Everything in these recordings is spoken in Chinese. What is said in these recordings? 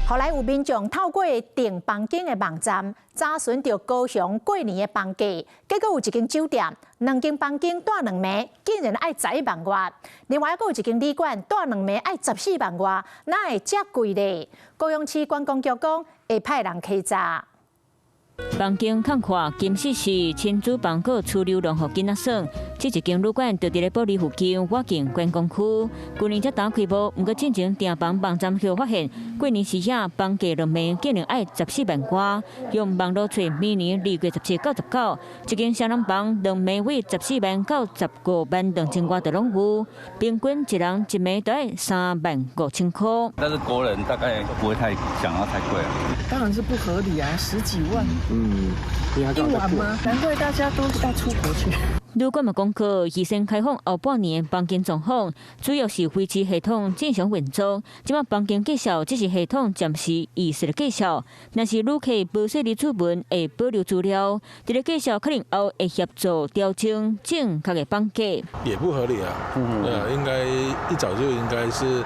后来有民众透过订房间的网站查询到高雄过年的房价，结果有一间酒店2间房间住2暝，竟然要11万外；另外还有一间旅馆住2暝要14万外，哪会这贵呢？高雄市观光局讲会派人稽查。 房间看看，金饰是亲子房阁出流量互囡仔耍。这一间旅馆就伫咧保利附近挖境观光区，去年才打开幕，不过进前订房网站后发现，过年时呀房价2暝竟然要14万外。用网络找明年2月17到19，一间双人房2暝为14万到15万2千外就拢有，平均一人1暝都要3万5千块。但是国人大概不会太想要太贵啊。当然是不合理啊，10几万。一晚吗？难怪大家都要出国去。旅馆嘛公告，预先开放后半年房间状况，主要是维持系统正常运作。即马房间介绍只是系统暂时遗失的介绍，若是旅客无细入出门会保留资料，这个介绍可能后会协助调整正确的房价。也不合理啊，对啊，应该一早就应该是。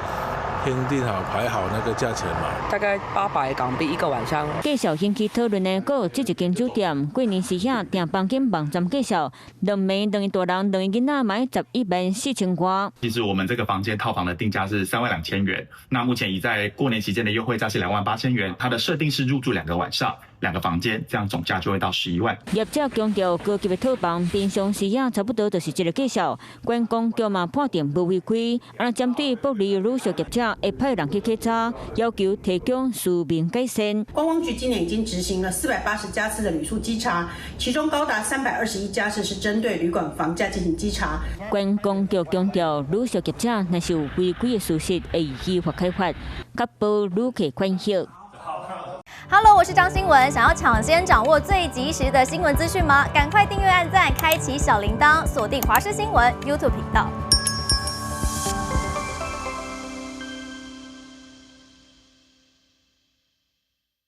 签订好排好那个价钱嘛，大概800港币1个晚上。介绍引起讨论的，还有这一间酒店过年时下订房间网站介绍，2暝等于大人等于囡仔买11万4千块。其实我们这个房间套房的定价是3万2千元，那目前已在过年期间的优惠价是2万8千元，它的设定是入住2个晚上。 2个房间，这样总价就会到11万。业者强调，高级的套房平常时呀，差不多就是这个介绍。观光局嘛判定无违规，针对不利旅宿业者，会派人去稽查，要求提供书面改善。观光局今年已经执行了480家次的旅宿稽查，其中高达321家次是针对旅馆房价进行稽查。观光局强调，旅宿业者若是有违规的事实，会依法开罚，确保旅客权益。 Hello， 我是张新文。想要抢先掌握最及时的新闻资讯吗？赶快订阅、按赞、开启小铃铛，锁定华视新闻 YouTube 频道。